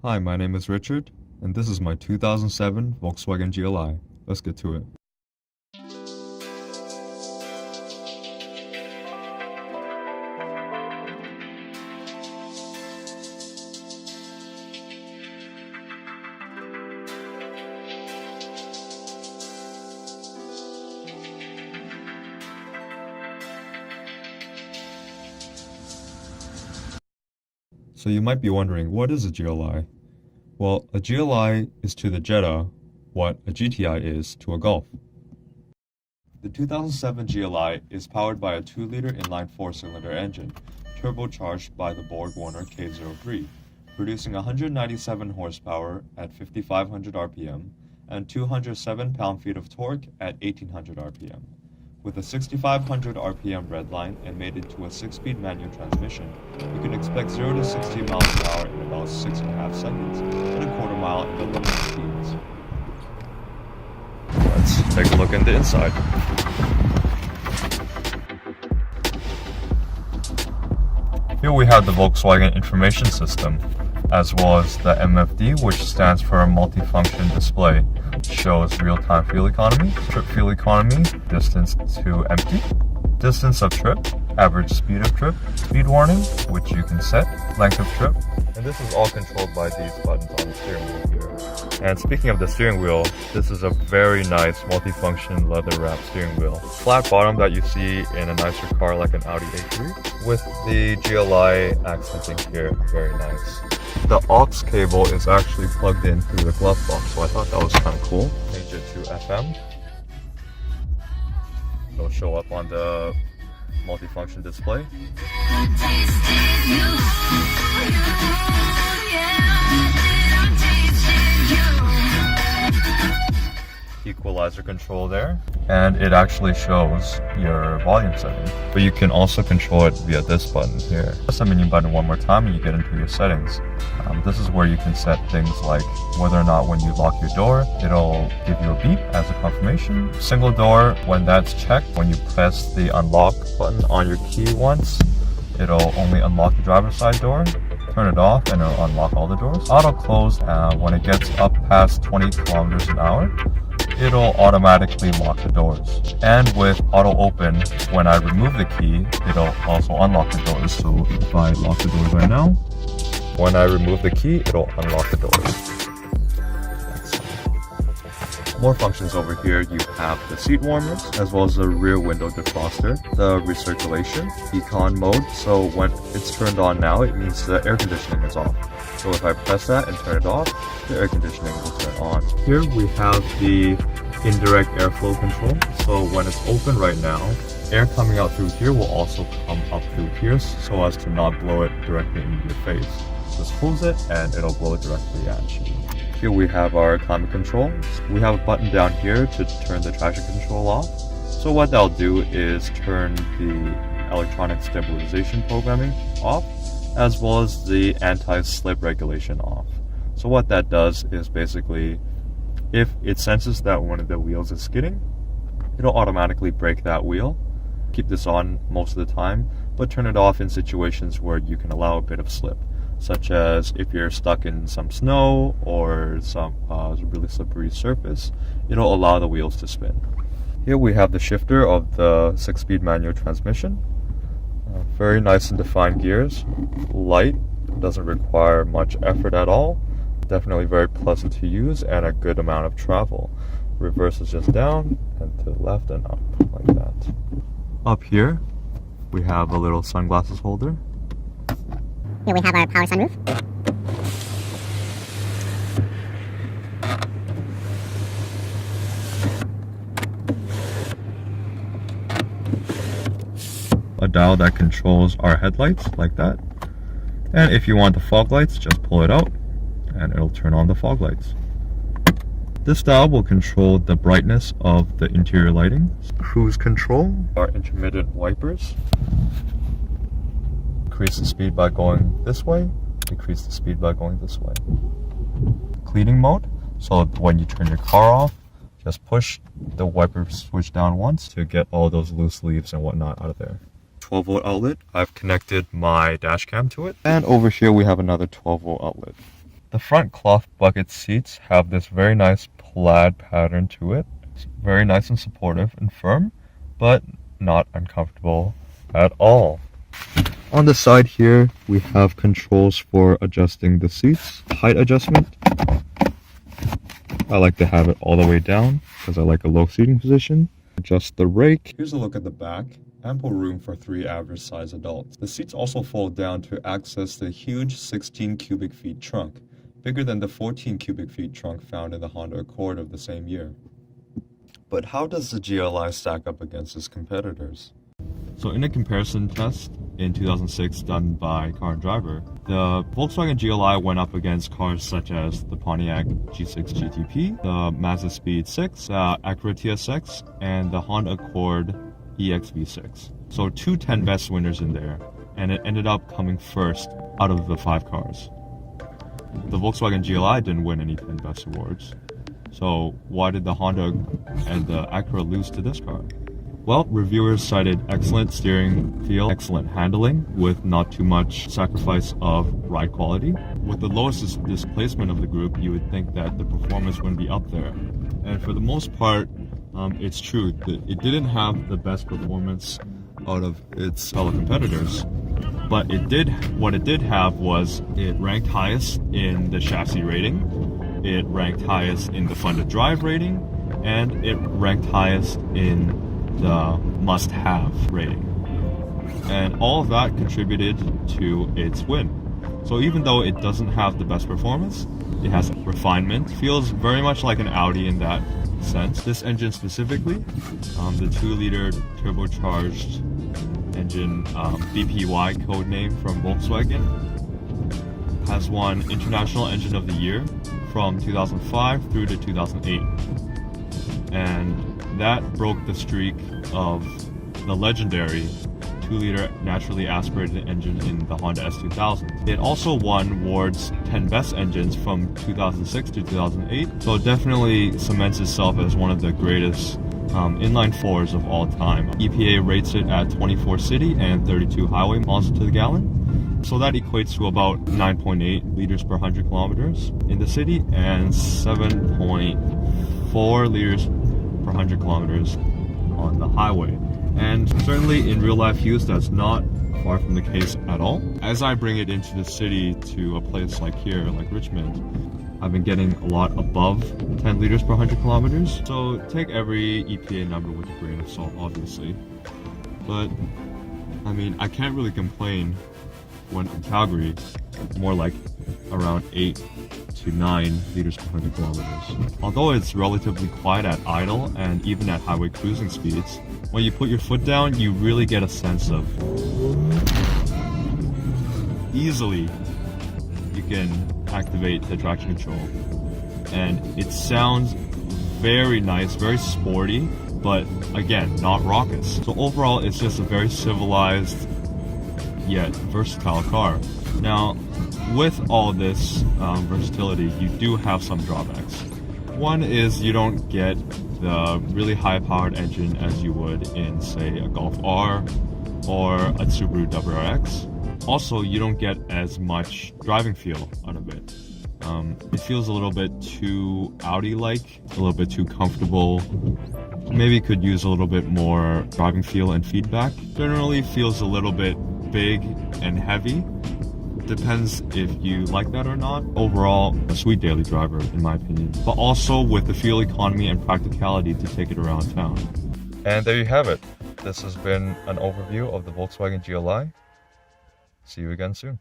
Hi, my name is Richard, and this is my 2007 Volkswagen GLI. Let's get to it. So you might be wondering, what is a GLI? Well, a GLI is to the Jetta what a GTI is to a Golf. The 2007 GLI is powered by a 2-liter inline 4-cylinder engine, turbocharged by the Borg-Warner K03, producing 197 horsepower at 5,500 RPM and 207 pound-feet of torque at 1,800 RPM. With a 6,500 RPM redline and mated to a 6-speed manual transmission, you can expect 0 to 60 miles per hour in about 6.5 seconds and a quarter mile in the lowest speeds. Let's take a look in the inside. Here we have the Volkswagen information system, as well as the MFD, which stands for multifunction display. Shows real-time fuel economy, trip fuel economy, distance to empty, distance of trip, average speed of trip, speed warning, which you can set, length of trip, and this is all controlled by these buttons on the steering wheel here. And speaking of the steering wheel, this is a very nice multifunction leather-wrapped steering wheel. Flat bottom that you see in a nicer car like an Audi A3, with the GLI accenting here, very nice. The aux cable is actually plugged in through the glove box, so I thought that was kind of cool. Change it to FM. It'll show up on the multifunction display. Equalizer control there, and it actually shows your volume setting, but you can also control it via this button here. Press the menu button one more time and you get into your settings. This is where you can set things like whether or not when you lock your door it'll give you a beep as a confirmation. Single door, when that's checked, when you press the unlock button on your key once, it'll only unlock the driver's side door. Turn it off and it'll unlock all the doors. Auto close, when it gets up past 20 kilometers an hour, it'll automatically lock the doors. And with auto open, when I remove the key, it'll also unlock the doors. So if I lock the doors right now, when I remove the key, it'll unlock the doors. More functions over here. You have the seat warmers, as well as the rear window defroster, the recirculation, econ mode. So when it's turned on now, it means the air conditioning is off. So if I press that and turn it off, the air conditioning will turn on. Here we have the indirect airflow control. So when it's open right now, air coming out through here will also come up through here so as to not blow it directly into your face. Just close it and it'll blow it directly at you. Here we have our climate control. We have a button down here to turn the traction control off. So what that'll do is turn the electronic stabilization programming off, as well as the anti-slip regulation off. So what that does is basically, if it senses that one of the wheels is skidding, it'll automatically brake that wheel. Keep this on most of the time, but turn it off in situations where you can allow a bit of slip, such as if you're stuck in some snow or some really slippery surface, it'll allow the wheels to spin. Here we have the shifter of the 6-speed manual transmission. Very nice and defined gears, light, doesn't require much effort at all, definitely very pleasant to use and a good amount of travel. Reverse is just down and to the left and up, like that. Up here, we have a little sunglasses holder. Here we have our power sunroof. A dial that controls our headlights, like that. And if you want the fog lights, just pull it out and it'll turn on the fog lights. This dial will control the brightness of the interior lighting. Cruise control, our intermittent wipers. Increase the speed by going this way, decrease the speed by going this way. Cleaning mode, so when you turn your car off, just push the wiper switch down once to get all those loose leaves and whatnot out of there. 12-volt outlet, I've connected my dash cam to it. And over here we have another 12-volt outlet. The front cloth bucket seats have this very nice plaid pattern to it. It's very nice and supportive and firm, but not uncomfortable at all. On the side here, we have controls for adjusting the seats. Height adjustment. I like to have it all the way down because I like a low seating position. Adjust the rake. Here's a look at the back. Ample room for 3 average size adults. The seats also fold down to access the huge 16 cubic feet trunk, bigger than the 14 cubic feet trunk found in the Honda Accord of the same year. But how does the GLI stack up against its competitors? So in a comparison test in 2006 done by Car and Driver, the Volkswagen GLI went up against cars such as the Pontiac G6 GTP, the Mazda Speed 6, the Acura TSX, and the Honda Accord EXV6. So 2 10 best winners in there, and it ended up coming first out of the 5 cars. The Volkswagen GLI didn't win any 10 best awards. So why did the Honda and the Acura lose to this car? Well, reviewers cited excellent steering feel, excellent handling, with not too much sacrifice of ride quality. With the lowest displacement of the group, you would think that the performance wouldn't be up there. And for the most part, it's true that it didn't have the best performance out of its fellow competitors. But what it did have was it ranked highest in the chassis rating, it ranked highest in the fun to drive rating, and it ranked highest in the must-have rating. And all of that contributed to its win. So even though it doesn't have the best performance, it has refinement, feels very much like an Audi in that sense. This engine specifically, the 2-liter turbocharged engine, BPY code name from Volkswagen, has won International Engine of the Year from 2005 through to 2008. And that broke the streak of the legendary 2-liter naturally aspirated engine in the Honda S2000. It also won Ward's 10 Best Engines from 2006 to 2008, so it definitely cements itself as one of the greatest inline 4s of all time. EPA rates it at 24 city and 32 highway miles to the gallon. So that equates to about 9.8 liters per 100 kilometers in the city and 7.4 liters per 100 kilometers on the highway. And certainly in real life use, that's not far from the case at all. As I bring it into the city to a place like here, like Richmond, I've been getting a lot above 10 liters per 100 kilometers. So take every EPA number with a grain of salt, obviously. But, I mean, I can't really complain when in Calgary, more like around 8 to 9 liters per 100 kilometers. Although it's relatively quiet at idle and even at highway cruising speeds, when you put your foot down, you really get a sense of easily you can activate the traction control. And it sounds very nice, very sporty, but again, not raucous. So overall, it's just a very civilized yet versatile car. Now, with all this versatility, you do have some drawbacks. One is you don't get the really high-powered engine as you would in, say, a Golf R or a Subaru WRX. Also, you don't get as much driving feel out of it. It feels a little bit too Audi-like, a little bit too comfortable. Maybe could use a little bit more driving feel and feedback. Generally feels a little bit big and heavy. Depends if you like that or not. Overall, a sweet daily driver in my opinion, but also with the fuel economy and practicality to take it around town. And there you have it. This has been an overview of the Volkswagen GLI. See you again soon.